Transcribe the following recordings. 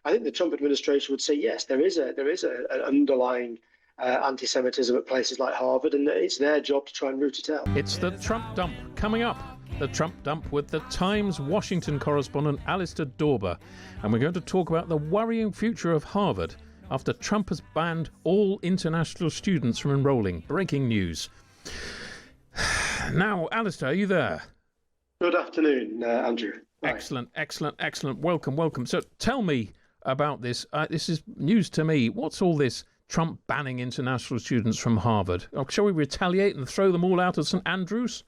I think the Trump administration would say, yes, there is an underlying anti-Semitism at places like Harvard, and it's their job to try and root it out. It's the Trump dump coming up. The Trump dump with the Times Washington correspondent Alistair Dawber. And we're going to talk about the worrying future of Harvard after Trump has banned all international students from enrolling. Breaking news. Now, Alistair, are you there? Good afternoon, Andrew. Hi. Excellent. Welcome. So tell me about this. This is news to me. What's all this Trump banning international students from Harvard? Shall we retaliate and throw them all out of St. Andrews?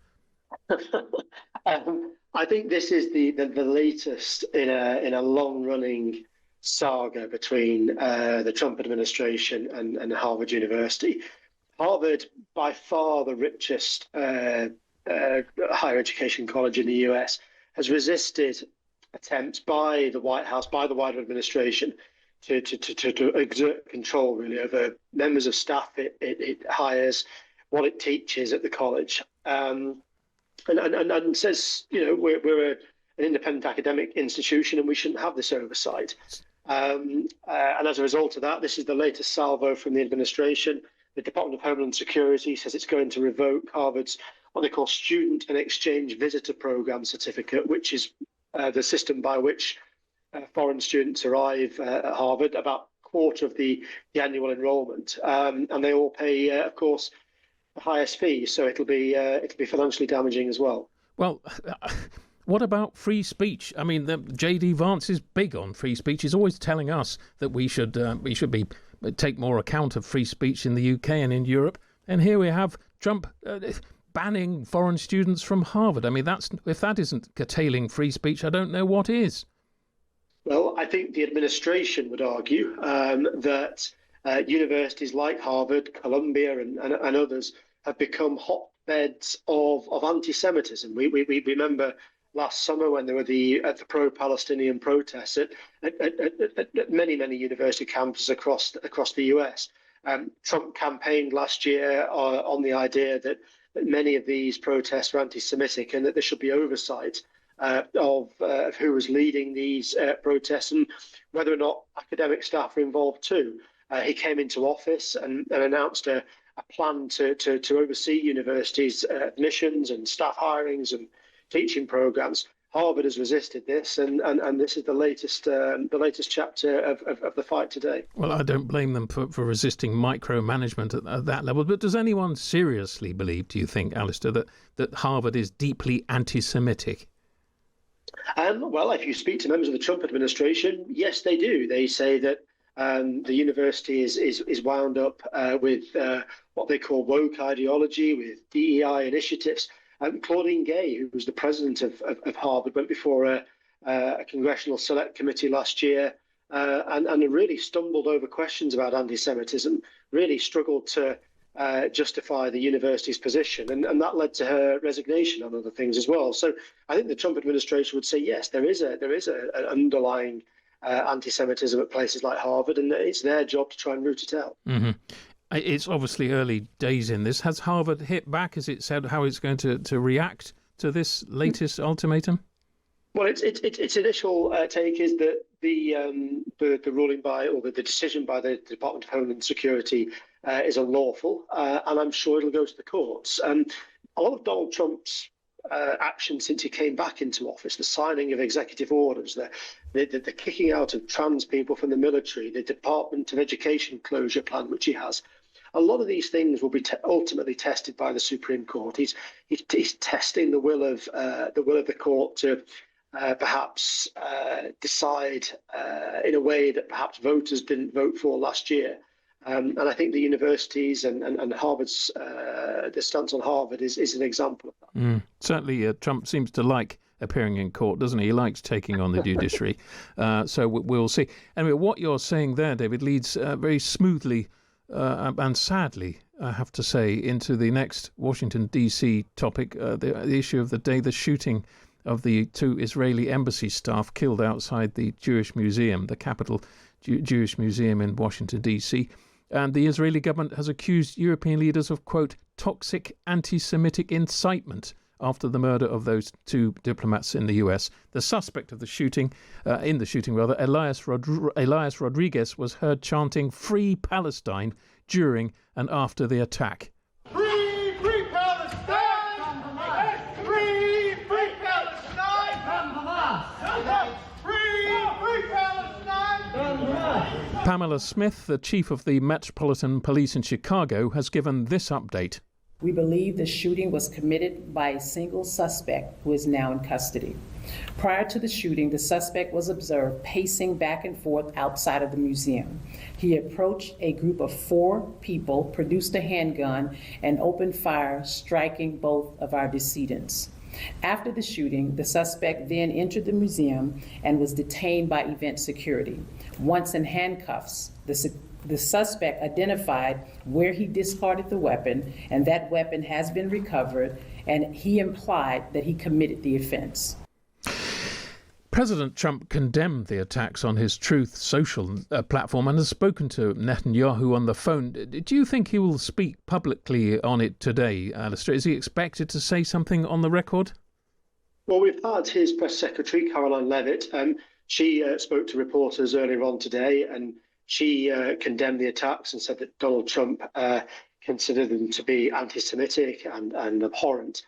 I think this is the latest in a long-running saga between the Trump administration and Harvard University. Harvard, by far the richest higher education college in the US, has resisted attempts by the White House, by the wider administration, to exert control really over members of staff it hires, what it teaches at the college. And says, we're an independent academic institution and we shouldn't have this oversight. And as a result of that, this is the latest salvo from the administration. The Department of Homeland Security says it's going to revoke Harvard's what they call Student and Exchange Visitor Program certificate, which is the system by which foreign students arrive at Harvard, about a quarter of the annual enrollment. And they all pay, of course, the highest fee, so it'll be financially damaging as well. Well, what about free speech? I mean, J.D. Vance is big on free speech. He's always telling us that we should take more account of free speech in the UK and in Europe. And here we have Trump banning foreign students from Harvard. I mean, if that isn't curtailing free speech, I don't know what is. Well, I think the administration would argue that universities like Harvard, Columbia, and others have become hotbeds of anti-Semitism. We remember last summer when there were the pro-Palestinian protests at many university campuses across the US. Trump campaigned last year on the idea that many of these protests were anti-Semitic and that there should be oversight of who was leading these protests and whether or not academic staff were involved too. He came into office and announced a plan to oversee universities' admissions and staff hirings and teaching programs. Harvard has resisted this, and this is the latest chapter of the fight today. Well, I don't blame them for resisting micromanagement at that level. But does anyone seriously believe, do you think, Alistair, that Harvard is deeply anti-Semitic? Well, if you speak to members of the Trump administration, yes, they do. They say that the university is wound up with what they call woke ideology, with DEI initiatives. Claudine Gay, who was the president of Harvard, went before a congressional select committee last year and really stumbled over questions about anti-Semitism, really struggled to justify the university's position. And that led to her resignation on other things as well. So I think the Trump administration would say, yes, there is an underlying anti-Semitism at places like Harvard, and it's their job to try and root it out. Mm-hmm. It's obviously early days in this. Has Harvard hit back? Has it said how it's going to react to this latest ultimatum? Well, its initial take is that the ruling by, or the decision by the Department of Homeland Security is unlawful, and I'm sure it'll go to the courts. A lot of Donald Trump's action since he came back into office, the signing of executive orders, the kicking out of trans people from the military, the Department of Education closure plan, which he has. A lot of these things will be ultimately tested by the Supreme Court. He's testing the will of the court to perhaps decide in a way that perhaps voters didn't vote for last year. And I think the universities and Harvard's the stance on Harvard is an example of that. Certainly, Trump seems to like appearing in court, doesn't he? He likes taking on the judiciary. So we'll see. Anyway, what you're saying there, David, leads very smoothly and sadly, I have to say, into the next Washington, D.C. topic, the issue of the day, the shooting of the 2 Israeli embassy staff killed outside the Jewish Museum, the Capitol Jewish Museum in Washington, D.C. And the Israeli government has accused European leaders of, quote, toxic anti-Semitic incitement after the murder of those two diplomats in the US. The suspect of the shooting, Elias Rodriguez, was heard chanting "Free Palestine" during and after the attack. Free, free Palestine! Free, free Palestine! Free, free Palestine! Pamela Smith, the chief of the Metropolitan Police in Chicago, has given this update. We believe the shooting was committed by a single suspect who is now in custody. Prior to the shooting, the suspect was observed pacing back and forth outside of the museum. He approached a group of 4 people, produced a handgun, and opened fire, striking both of our decedents. After the shooting, the suspect then entered the museum and was detained by event security. Once in handcuffs, the suspect identified where he discarded the weapon, and that weapon has been recovered, and he implied that he committed the offense. President Trump condemned the attacks on his Truth Social platform and has spoken to Netanyahu on the phone. Do you think he will speak publicly on it today, Alistair? Is he expected to say something on the record? Well, we've had his press secretary, Caroline Levitt. She spoke to reporters earlier on today, and she condemned the attacks and said that Donald Trump considered them to be anti-Semitic and abhorrent.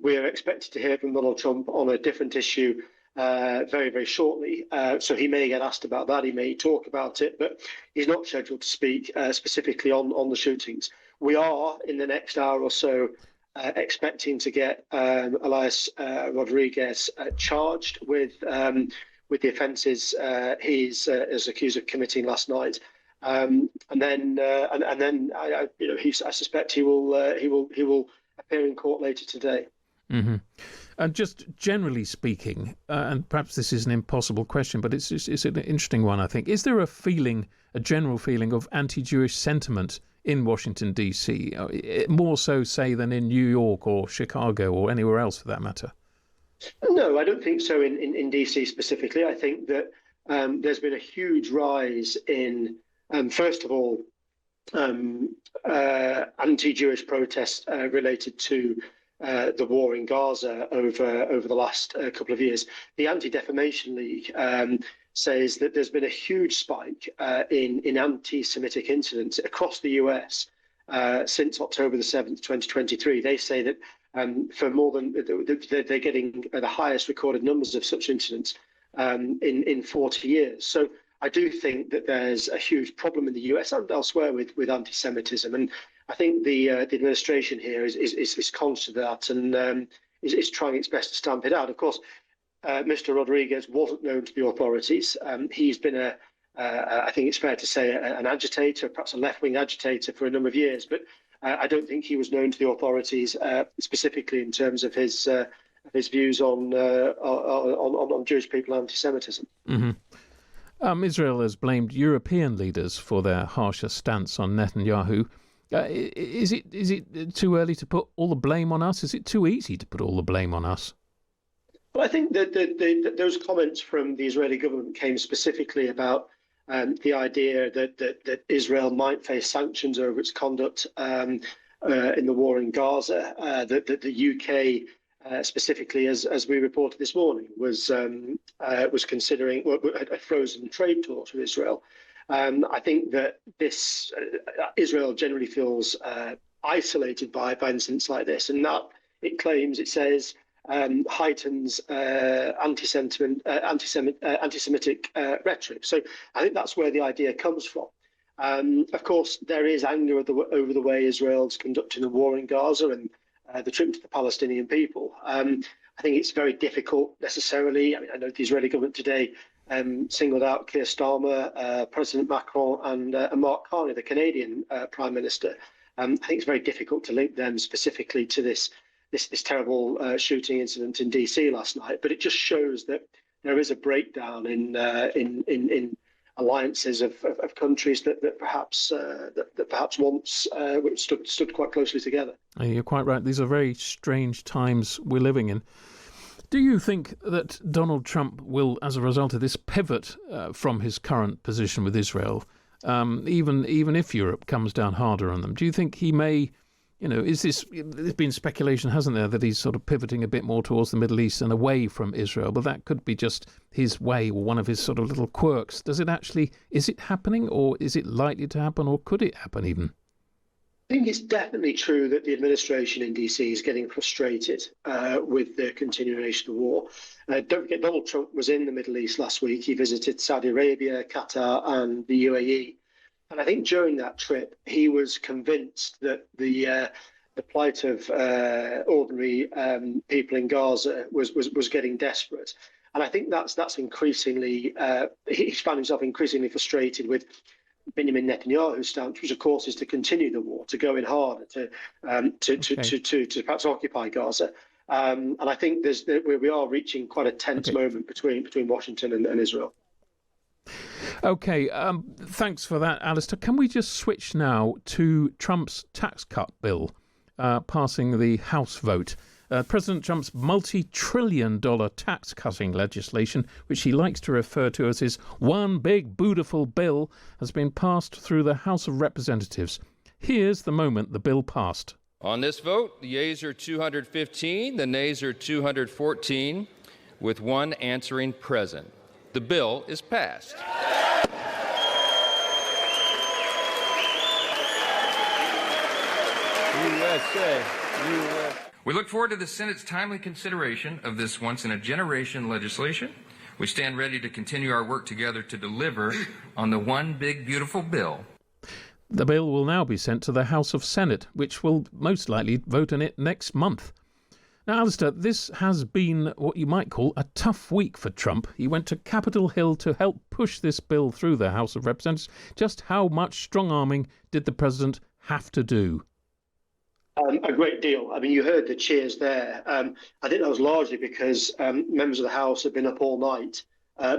We are expected to hear from Donald Trump on a different issue very, very shortly. So he may get asked about that. He may talk about it, but he's not scheduled to speak specifically on the shootings. We are, in the next hour or so, expecting to get Elias Rodriguez charged with the offences he's accused of committing last night. I suspect he will appear in court later today. Mm-hmm. And just generally speaking, and perhaps this is an impossible question, but it's an interesting one, I think. Is there a general feeling of anti-Jewish sentiment in Washington, D.C., more so, say, than in New York or Chicago or anywhere else for that matter? No, I don't think so in D.C. specifically. I think that there's been a huge rise in, first of all, anti-Jewish protests related to the war in Gaza over the last couple of years. The Anti-Defamation League says that there's been a huge spike in anti-Semitic incidents across the US since October the 7th, 2023. They say that for more than they're getting the highest recorded numbers of such incidents in 40 years. So I do think that there's a huge problem in the US and elsewhere with anti-Semitism, and I think the administration here is conscious of that and is trying its best to stamp it out. Of course, Mr. Rodriguez wasn't known to the authorities. He's been I think it's fair to say, an agitator, perhaps a left-wing agitator for a number of years, but I don't think he was known to the authorities specifically in terms of his views on Jewish people and anti-Semitism. Mm-hmm. Israel has blamed European leaders for their harsher stance on Netanyahu. Is it too early to put all the blame on us? Is it too easy to put all the blame on us? Well, I think that those comments from the Israeli government came specifically about the idea that Israel might face sanctions over its conduct in the war in Gaza. That the UK, specifically, as we reported this morning, was considering a frozen trade talks with Israel. I think that Israel generally feels isolated by incidents like this, and that it says heightens anti-Semitic rhetoric. So I think that's where the idea comes from. Of course, there is anger over the way Israel's conducting the war in Gaza and the treatment of the Palestinian people. I think it's very difficult necessarily. I mean, I know the Israeli government today singled out Keir Starmer, President Macron, and Mark Carney, the Canadian Prime Minister. I think it's very difficult to link them specifically to this terrible shooting incident in DC last night. But it just shows that there is a breakdown in alliances of countries that perhaps once stood quite closely together. You're quite right. These are very strange times we're living in. Do you think that Donald Trump will, as a result of this, pivot from his current position with Israel, even if Europe comes down harder on them? Do you think he may there's been speculation, hasn't there, that he's sort of pivoting a bit more towards the Middle East and away from Israel, but that could be just his way or one of his sort of little quirks. Is it happening, or is it likely to happen, or could it happen even? I think it's definitely true that the administration in DC is getting frustrated with the continuation of the war. Don't forget, Donald Trump was in the Middle East last week. He visited Saudi Arabia, Qatar, and the UAE. And I think during that trip, he was convinced that the plight of ordinary people in Gaza was getting desperate. And I think that's increasingly, he's found himself increasingly frustrated with Benjamin Netanyahu's stance, which of course is to continue the war, to go in harder, to perhaps occupy Gaza. And I think we are reaching quite a tense moment between Washington and Israel. Okay, thanks for that, Alistair. Can we just switch now to Trump's tax cut bill passing the House vote? President Trump's multi-trillion-dollar tax-cutting legislation, which he likes to refer to as his one big beautiful bill, has been passed through the House of Representatives. Here's the moment the bill passed. On this vote, the yeas are 215, the nays are 214, with one answering present. The bill is passed. USA. We look forward to the Senate's timely consideration of this once-in-a-generation legislation. We stand ready to continue our work together to deliver on the one big, beautiful bill. The bill will now be sent to the House of Senate, which will most likely vote on it next month. Now, Alistair, this has been what you might call a tough week for Trump. He went to Capitol Hill to help push this bill through the House of Representatives. Just how much strong-arming did the president have to do? A great deal. I mean, you heard the cheers there. I think that was largely because members of the House had been up all night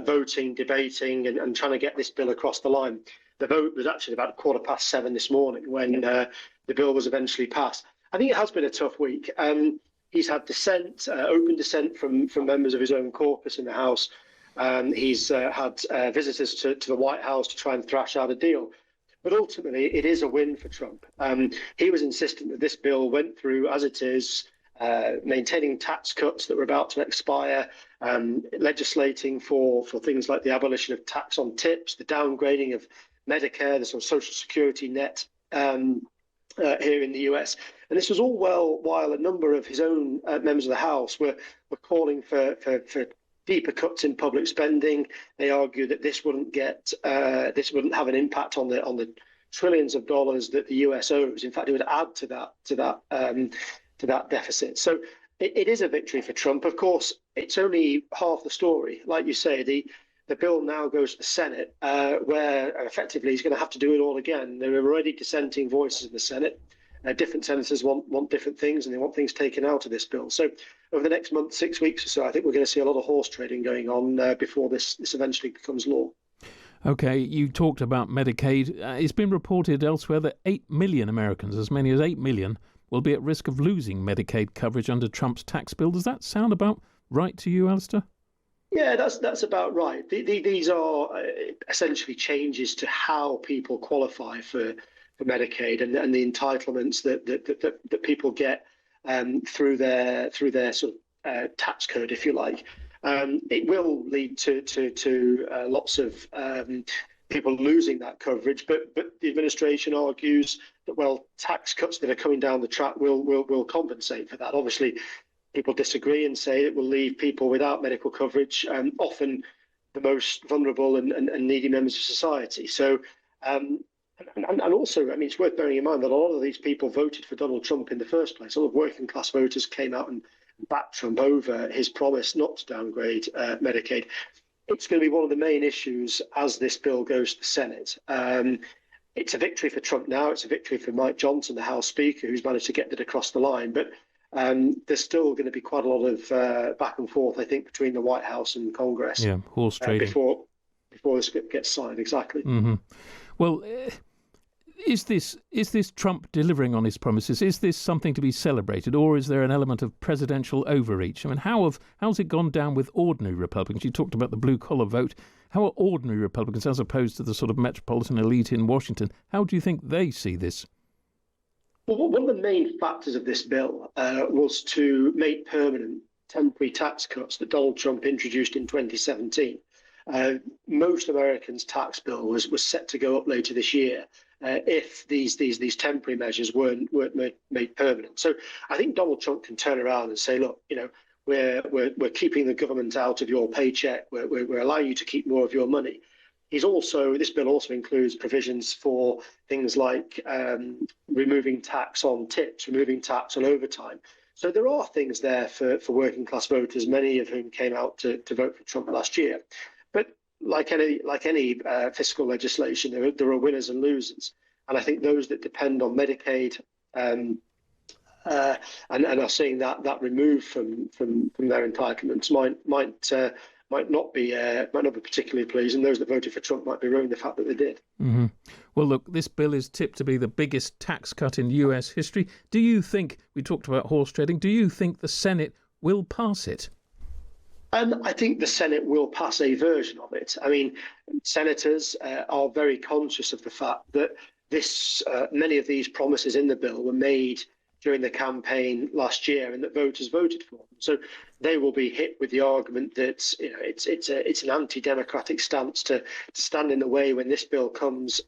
voting, debating and trying to get this bill across the line. The vote was actually about 7:15 this morning when the bill was eventually passed. I think it has been a tough week. He's had dissent, open dissent from members of his own caucus in the House. He's had visitors to the White House to try and thrash out a deal. But ultimately, it is a win for Trump. He was insistent that this bill went through as it is, maintaining tax cuts that were about to expire, legislating for things like the abolition of tax on tips, the downgrading of Medicare, the sort of social security net here in the US. And this was all while a number of his own members of the House were calling for deeper cuts in public spending. They argued that this wouldn't have an impact on the trillions of dollars that the US owes. In fact, it would add to that deficit. So it is a victory for Trump. Of course, it's only half the story. Like you say, the bill now goes to the Senate, where effectively he's going to have to do it all again. There are already dissenting voices in the Senate. Different senators want different things, and they want things taken out of this bill. So over the next month, 6 weeks or so, I think we're going to see a lot of horse trading going on before this eventually becomes law. OK, you talked about Medicaid. It's been reported elsewhere that 8 million Americans, as many as 8 million, will be at risk of losing Medicaid coverage under Trump's tax bill. Does that sound about right to you, Alistair? Yeah, that's about right. These are essentially changes to how people qualify for Medicaid and the entitlements that people get through their sort of tax code, if you like. It will lead to lots of people losing that coverage, but the administration argues that tax cuts that are coming down the track will compensate for that. Obviously, people disagree and say it will leave people without medical coverage, often the most vulnerable and needy members of society. So. And also, I mean, it's worth bearing in mind that a lot of these people voted for Donald Trump in the first place. A lot of working class voters came out and backed Trump over his promise not to downgrade Medicaid. It's going to be one of the main issues as this bill goes to the Senate. It's a victory for Trump now. It's a victory for Mike Johnson, the House Speaker, who's managed to get it across the line. But there's still going to be quite a lot of back and forth, I think, between the White House and Congress. Yeah, horse trading. Before this gets signed, exactly. Mm-hmm. Well, is this Trump delivering on his promises? Is this something to be celebrated, or is there an element of presidential overreach? I mean, how's it gone down with ordinary Republicans? You talked about the blue-collar vote. How are ordinary Republicans, as opposed to the sort of metropolitan elite in Washington? How do you think they see this? Well, one of the main factors of this bill was to make permanent temporary tax cuts that Donald Trump introduced in 2017. Most Americans' tax bill was set to go up later this year if these temporary measures weren't made permanent. So I think Donald Trump can turn around and say, look, we're keeping the government out of your paycheck. We're allowing you to keep more of your money. This bill also includes provisions for things like removing tax on tips, removing tax on overtime. So there are things there for working class voters, many of whom came out to vote for Trump last year. But like any fiscal legislation, there are winners and losers. And I think those that depend on Medicaid and are seeing that removed from their entitlements might not be particularly pleased, and those that voted for Trump might be ruining the fact that they did. Mm-hmm. Well, look, this bill is tipped to be the biggest tax cut in US history. Do you think, we talked about horse trading, do you think the Senate will pass it? I think the Senate will pass a version of it. I mean, senators are very conscious of the fact that many of these promises in the bill were made during the campaign last year, and that voters voted for them. So they will be hit with the argument that it's an anti-democratic stance to stand in the way when this bill comes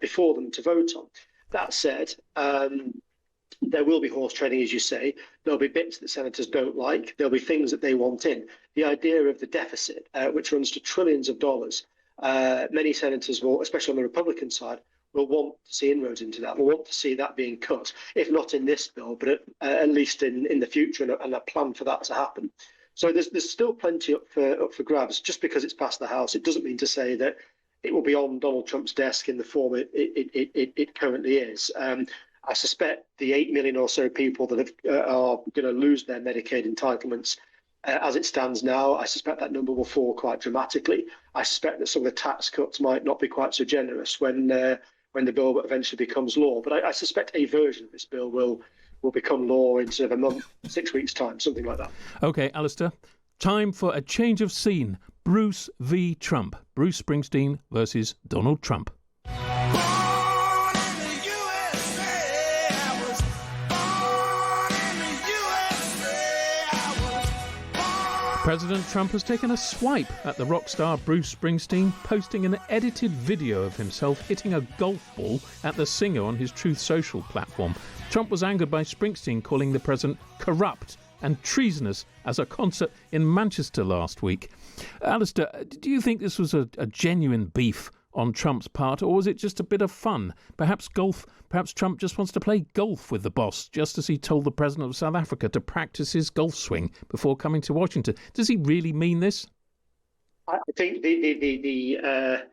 before them to vote on. That said, there will be horse trading, as you say. There'll be bits that senators don't like. There'll be things that they want in. The idea of the deficit, which runs to trillions of dollars, many senators will, especially on the Republican side, will want to see inroads into that. Will want to see that being cut, if not in this bill, but at least in the future, and a plan for that to happen. So there's still plenty up for grabs. Just because it's passed the House, it doesn't mean to say that it will be on Donald Trump's desk in the form it currently is. I suspect the 8 million or so people that are going to lose their Medicaid entitlements as it stands now, I suspect that number will fall quite dramatically. I suspect that some of the tax cuts might not be quite so generous when the bill eventually becomes law. But I suspect a version of this bill will become law in sort of a month, 6 weeks' time, something like that. OK, Alistair, time for a change of scene. Bruce v. Trump. Bruce Springsteen versus Donald Trump. President Trump has taken a swipe at the rock star Bruce Springsteen, posting an edited video of himself hitting a golf ball at the singer on his Truth Social platform. Trump was angered by Springsteen calling the president corrupt and treasonous at a concert in Manchester last week. Alistair, do you think this was a genuine beef on Trump's part, or was it just a bit of fun? Perhaps Trump just wants to play golf with the boss, just as he told the president of South Africa to practice his golf swing before coming to Washington. Does he really mean this? I think the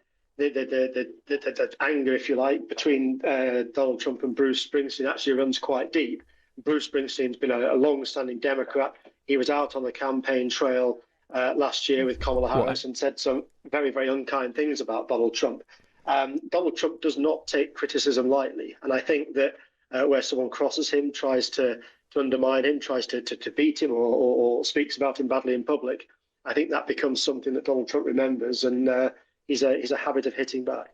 anger, if you like, between Donald Trump and Bruce Springsteen actually runs quite deep. Bruce Springsteen's been a long-standing Democrat. He was out on the campaign trail last year with Kamala Harris and said some very, very unkind things about Donald Trump. Donald Trump does not take criticism lightly. And I think that where someone crosses him, tries to undermine him, tries to beat him or speaks about him badly in public, I think that becomes something that Donald Trump remembers, and he's a habit of hitting back.